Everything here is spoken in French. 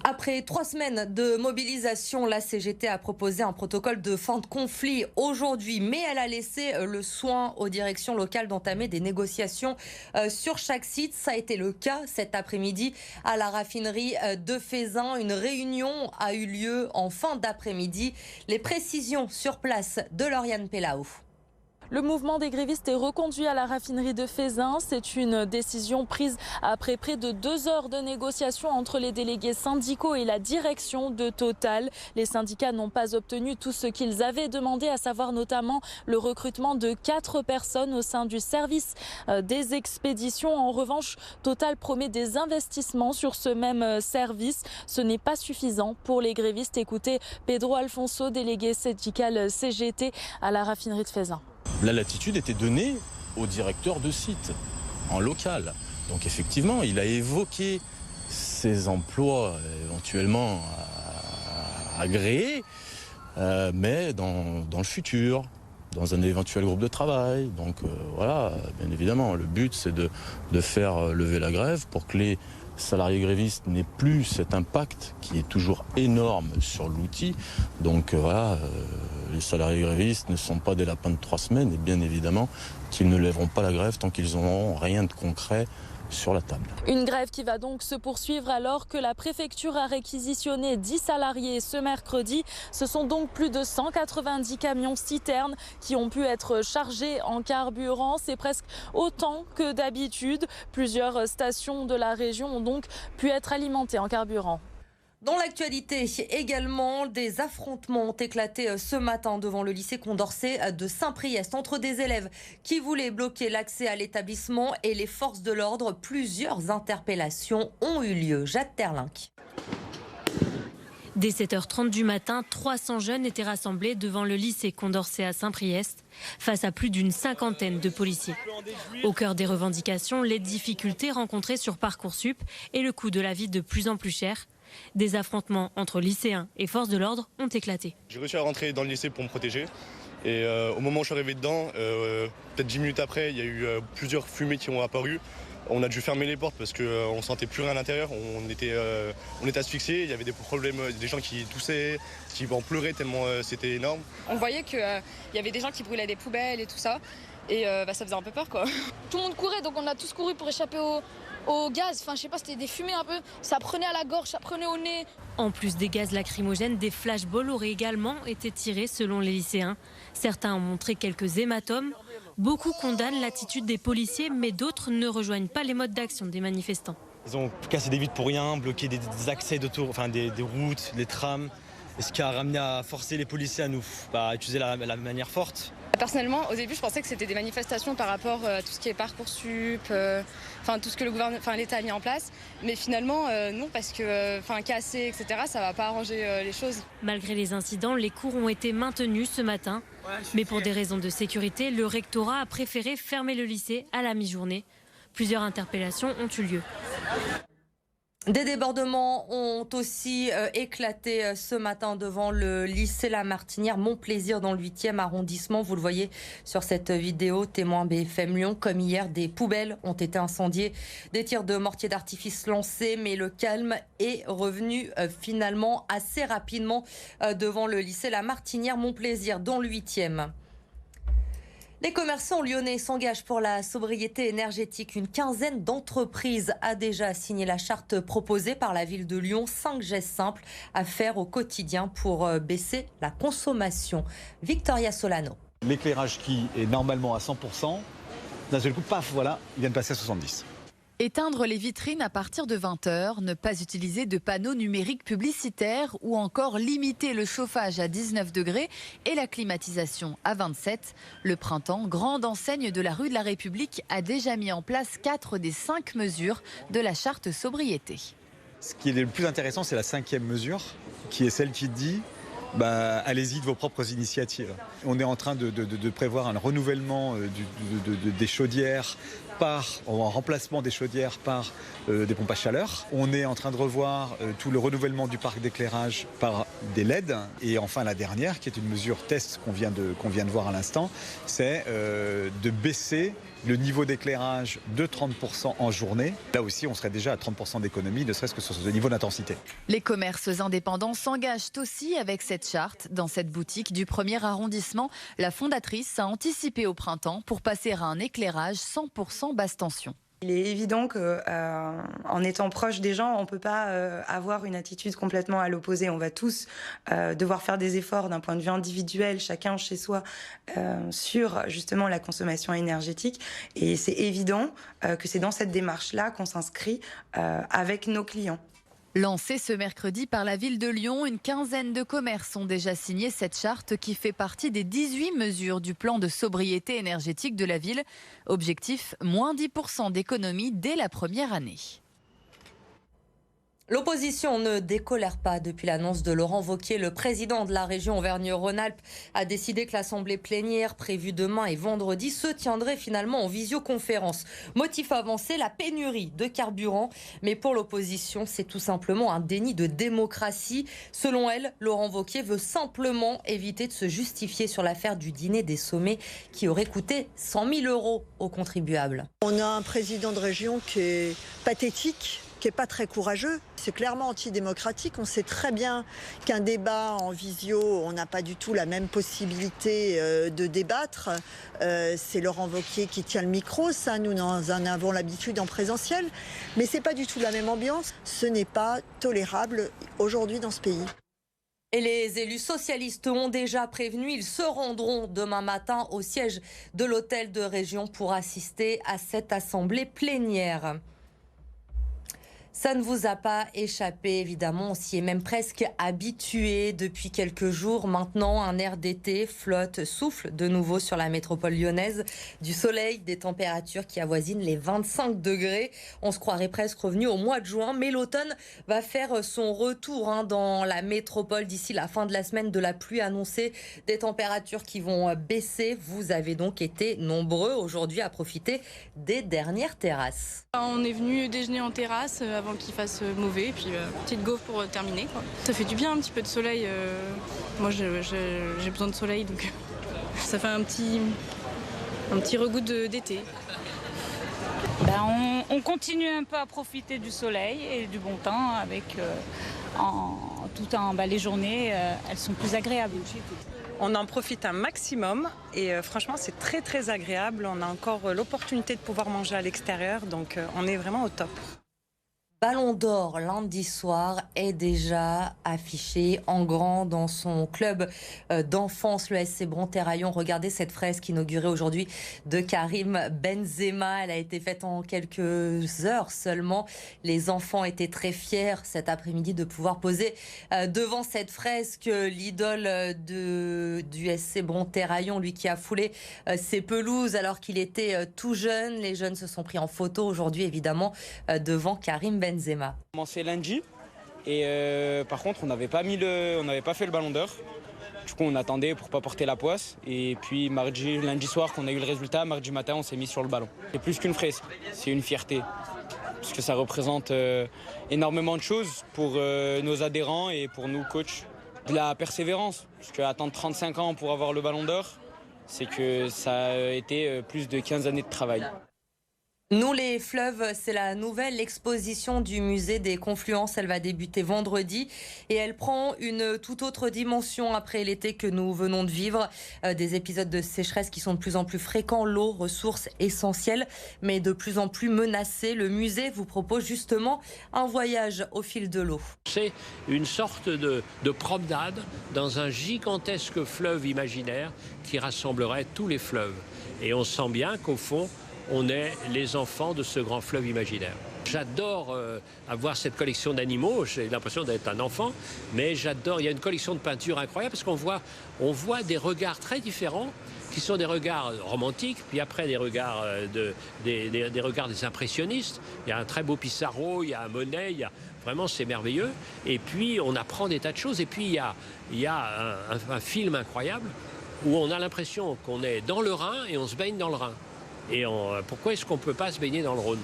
Après 3 semaines de mobilisation, la CGT a proposé un protocole de fin de conflit aujourd'hui, mais elle a laissé le soin aux directions locales d'entamer des négociations sur chaque site. Ça a été le cas cet après-midi à la raffinerie de Feyzin. Une réunion a eu lieu en fin d'après-midi. Les précisions sur place de Lauriane Pellaud. Le mouvement des grévistes est reconduit à la raffinerie de Feyzin. C'est une décision prise après près de 2 heures de négociations entre les délégués syndicaux et la direction de Total. Les syndicats n'ont pas obtenu tout ce qu'ils avaient demandé, à savoir notamment le recrutement de 4 personnes au sein du service des expéditions. En revanche, Total promet des investissements sur ce même service. Ce n'est pas suffisant pour les grévistes. Écoutez Pedro Alfonso, délégué syndical CGT à la raffinerie de Feyzin. La latitude était donnée au directeur de site, en local. Donc effectivement, il a évoqué ces emplois éventuellement à agréés, mais dans le futur, dans un éventuel groupe de travail. Donc voilà, bien évidemment, le but c'est de faire lever la grève pour que les salariés grévistes n'aient plus cet impact qui est toujours énorme sur l'outil. Donc voilà, les salariés grévistes ne sont pas des lapins de 3 semaines et bien évidemment qu'ils ne lèveront pas la grève tant qu'ils n'auront rien de concret sur la table. Une grève qui va donc se poursuivre alors que la préfecture a réquisitionné 10 salariés ce mercredi. Ce sont donc plus de 190 camions citernes qui ont pu être chargés en carburant. C'est presque autant que d'habitude. Plusieurs stations de la région ont donc pu être alimentées en carburant. Dans l'actualité également, des affrontements ont éclaté ce matin devant le lycée Condorcet de Saint-Priest entre des élèves qui voulaient bloquer l'accès à l'établissement et les forces de l'ordre. Plusieurs interpellations ont eu lieu. Jade Terlinck. Dès 7h30 du matin, 300 jeunes étaient rassemblés devant le lycée Condorcet à Saint-Priest, face à plus d'une 50aine de policiers. Au cœur des revendications, les difficultés rencontrées sur Parcoursup et le coût de la vie de plus en plus cher. Des affrontements entre lycéens et forces de l'ordre ont éclaté. J'ai réussi à rentrer dans le lycée pour me protéger. Et au moment où je suis arrivé dedans, peut-être 10 minutes après, il y a eu plusieurs fumées qui ont apparu. On a dû fermer les portes parce qu'on ne sentait plus rien à l'intérieur. On était asphyxiés, il y avait des problèmes, des gens qui toussaient, qui en pleuraient tellement c'était énorme. On voyait qu'il y avait des gens qui brûlaient des poubelles et tout ça. Et ça faisait un peu peur quoi. Tout le monde courait, donc on a tous couru pour échapper au gaz. Enfin, je sais pas, c'était des fumées un peu. Ça prenait à la gorge, ça prenait au nez. En plus des gaz lacrymogènes, des flashballs auraient également été tirés selon les lycéens. Certains ont montré quelques hématomes. Beaucoup condamnent l'attitude des policiers, mais d'autres ne rejoignent pas les modes d'action des manifestants. Ils ont cassé des vitres pour rien, bloqué des accès d'autoroute, enfin des routes, les trams. Et ce qui a ramené à forcer les policiers à utiliser la manière forte. Personnellement, au début, je pensais que c'était des manifestations par rapport à tout ce qui est Parcoursup, tout ce que l'État a mis en place. Mais finalement, non, parce que casser, etc., ça ne va pas arranger les choses. Malgré les incidents, les cours ont été maintenus ce matin. Mais pour des raisons de sécurité, le rectorat a préféré fermer le lycée à la mi-journée. Plusieurs interpellations ont eu lieu. Des débordements ont aussi éclaté ce matin devant le lycée La Martinière, Montplaisir dans le 8e arrondissement. Vous le voyez sur cette vidéo, témoin BFM Lyon. Comme hier, des poubelles ont été incendiées, des tirs de mortier d'artifice lancés, mais le calme est revenu finalement assez rapidement devant le lycée La Martinière, Montplaisir dans le 8e. Les commerçants lyonnais s'engagent pour la sobriété énergétique. Une quinzaine d'entreprises a déjà signé la charte proposée par la ville de Lyon. 5 gestes simples à faire au quotidien pour baisser la consommation. Victoria Solano. L'éclairage qui est normalement à 100%, d'un seul coup, paf, voilà, il vient de passer à 70%. Éteindre les vitrines à partir de 20h, ne pas utiliser de panneaux numériques publicitaires ou encore limiter le chauffage à 19 degrés et la climatisation à 27. Le Printemps, grande enseigne de la rue de la République, a déjà mis en place 4 des 5 mesures de la charte sobriété. Ce qui est le plus intéressant, c'est la 5e mesure, qui est celle qui dit allez-y de vos propres initiatives. On est en train de prévoir un renouvellement des chaudières en remplacement des chaudières par des pompes à chaleur. On est en train de revoir tout le renouvellement du parc d'éclairage par des LED. Et enfin, la dernière, qui est une mesure test qu'on vient de voir à l'instant, c'est de baisser le niveau d'éclairage de 30% en journée. Là aussi, on serait déjà à 30% d'économie, ne serait-ce que sur ce niveau d'intensité. Les commerces indépendants s'engagent aussi avec cette charte. Dans cette boutique du 1er arrondissement, la fondatrice a anticipé au printemps pour passer à un éclairage 100% basse tension. Il est évident qu'en étant proche des gens, on ne peut pas avoir une attitude complètement à l'opposé. On va tous devoir faire des efforts d'un point de vue individuel, chacun chez soi, sur justement la consommation énergétique. Et c'est évident que c'est dans cette démarche-là qu'on s'inscrit avec nos clients. Lancée ce mercredi par la ville de Lyon, une quinzaine de commerces ont déjà signé cette charte qui fait partie des 18 mesures du plan de sobriété énergétique de la ville. Objectif, moins 10% d'économie dès la première année. L'opposition ne décolère pas depuis l'annonce de Laurent Wauquiez. Le président de la région Auvergne-Rhône-Alpes a décidé que l'assemblée plénière prévue demain et vendredi se tiendrait finalement en visioconférence. Motif avancé, la pénurie de carburant. Mais pour l'opposition, c'est tout simplement un déni de démocratie. Selon elle, Laurent Wauquiez veut simplement éviter de se justifier sur l'affaire du dîner des sommets qui aurait coûté 100 000 € aux contribuables. On a un président de région qui est pathétique, qui n'est pas très courageux. C'est clairement antidémocratique. On sait très bien qu'un débat en visio, on n'a pas du tout la même possibilité de débattre. C'est Laurent Wauquiez qui tient le micro. Ça, nous en avons l'habitude en présentiel. Mais ce n'est pas du tout la même ambiance. Ce n'est pas tolérable aujourd'hui dans ce pays. Et les élus socialistes ont déjà prévenu, ils se rendront demain matin au siège de l'hôtel de région pour assister à cette assemblée plénière. Ça ne vous a pas échappé, évidemment, on s'y est même presque habitué depuis quelques jours. Maintenant, un air d'été flotte, souffle de nouveau sur la métropole lyonnaise. Du soleil, des températures qui avoisinent les 25 degrés. On se croirait presque revenu au mois de juin, mais l'automne va faire son retour dans la métropole d'ici la fin de la semaine. De la pluie annoncée, des températures qui vont baisser. Vous avez donc été nombreux aujourd'hui à profiter des dernières terrasses. On est venu déjeuner en terrasse avant qu'il fasse mauvais, puis petite gaufre pour terminer, quoi. Ça fait du bien un petit peu de soleil. Moi j'ai besoin de soleil, donc ça fait un petit regout d'été. On continue un peu à profiter du soleil et du bon temps avec les journées, elles sont plus agréables. On en profite un maximum et franchement c'est très très agréable. On a encore l'opportunité de pouvoir manger à l'extérieur, donc on est vraiment au top. Ballon d'Or lundi soir est déjà affiché en grand dans son club d'enfance, le SC Bron-Terraillon. Regardez cette fresque inaugurée aujourd'hui de Karim Benzema. Elle a été faite en quelques heures seulement. Les enfants étaient très fiers cet après-midi de pouvoir poser devant cette fresque l'idole du SC Bron-Terraillon, lui qui a foulé ses pelouses alors qu'il était tout jeune. Les jeunes se sont pris en photo aujourd'hui évidemment devant Karim Benzema. On a commencé lundi et par contre on n'avait pas fait le ballon d'or. Du coup on attendait pour pas porter la poisse et puis lundi soir qu'on a eu le résultat, mardi matin on s'est mis sur le ballon. C'est plus qu'une fresque, c'est une fierté parce que ça représente énormément de choses pour nos adhérents et pour nous coachs. De la persévérance, parce qu'attendre 35 ans pour avoir le ballon d'or, c'est que ça a été plus de 15 années de travail. Nous les fleuves, c'est la nouvelle exposition du musée des Confluences. Elle va débuter vendredi et elle prend une toute autre dimension après l'été que nous venons de vivre. Des épisodes de sécheresse qui sont de plus en plus fréquents, l'eau, ressource essentielle, mais de plus en plus menacée. Le musée vous propose justement un voyage au fil de l'eau. C'est une sorte de promenade dans un gigantesque fleuve imaginaire qui rassemblerait tous les fleuves. Et on sent bien qu'au fond, on est les enfants de ce grand fleuve imaginaire. J'adore avoir cette collection d'animaux, j'ai l'impression d'être un enfant, mais j'adore, il y a une collection de peintures incroyable parce qu'on voit des regards très différents qui sont des regards romantiques, puis après des regards des regards des impressionnistes. Il y a un très beau Pissarro, il y a un Monet, vraiment c'est merveilleux. Et puis on apprend des tas de choses et puis il y a un film incroyable où on a l'impression qu'on est dans le Rhin et on se baigne dans le Rhin. Et pourquoi est-ce qu'on ne peut pas se baigner dans le Rhône ?